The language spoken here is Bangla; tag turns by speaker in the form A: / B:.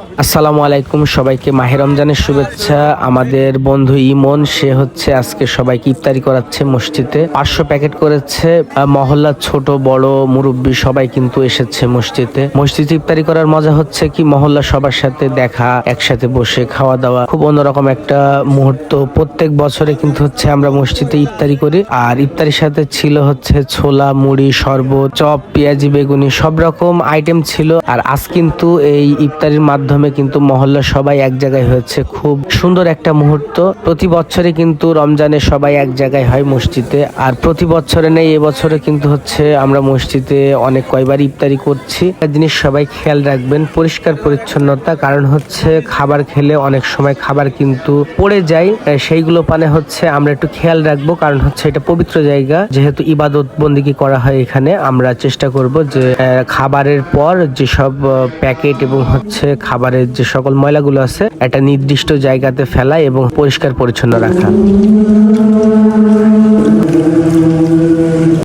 A: আসসালামু আলাইকুম, সবাইকে মাহে রমজানের শুভেচ্ছা। আমাদের বন্ধু ইমন সে হচ্ছে আজকে সবাইকে ইফতারি করাচ্ছে মসজিদে। 500 প্যাকেট করেছে। মহল্লার ছোট বড় মুরব্বী সবাই কিন্তু এসেছে মসজিদে ইফতারি করার মজা হচ্ছে কি, মহল্লা সবার সাথে দেখা, একসাথে বসে খাওয়া দাওয়া, খুব অন্যরকম একটা মুহূর্ত। প্রত্যেক বছরে কিন্তু হচ্ছে আমরা মসজিদে ইফতারি করি। আর ইফতারির সাথে ছিল হচ্ছে ছোলা, মুড়ি, শরবত, চপ, পেঁয়াজি, বেগুনি, সব রকম আইটেম ছিল। আর আজ কিন্তু এই ইফতারির মাধ্যমে কিন্তু মহল্লার সবাই এক জায়গায় হয়েছে। খুব সুন্দর একটা মুহূর্ত। প্রতি বছরে কিন্তু রমজানে সবাই এক জায়গায় হয় মসজিদে, আর প্রতি বছরে নেই, এবছরে কিন্তু হচ্ছে আমরা মসজিদে অনেক কয়বার ইফতারি করছি। একটা জিনিস সবাই খেয়াল রাখবেন, পরিষ্কার পরিচ্ছন্নতা। কারণ হচ্ছে খাবার খেলে অনেক সময় খাবার কিন্তু পড়ে যায়, সেইগুলো পানে হচ্ছে আমরা একটু খেয়াল রাখবো। কারণ হচ্ছে এটা পবিত্র জায়গা, যেহেতু ইবাদত বন্দিগি করা হয় এখানে। আমরা চেষ্টা করব যে খাবারের পর যেসব প্যাকেট এবং হচ্ছে খাবারের যে সকল ময়লাগুলো আছে একটা নির্দিষ্ট জায়গাতে ফেলা এবং পরিষ্কার পরিচ্ছন্ন রাখা।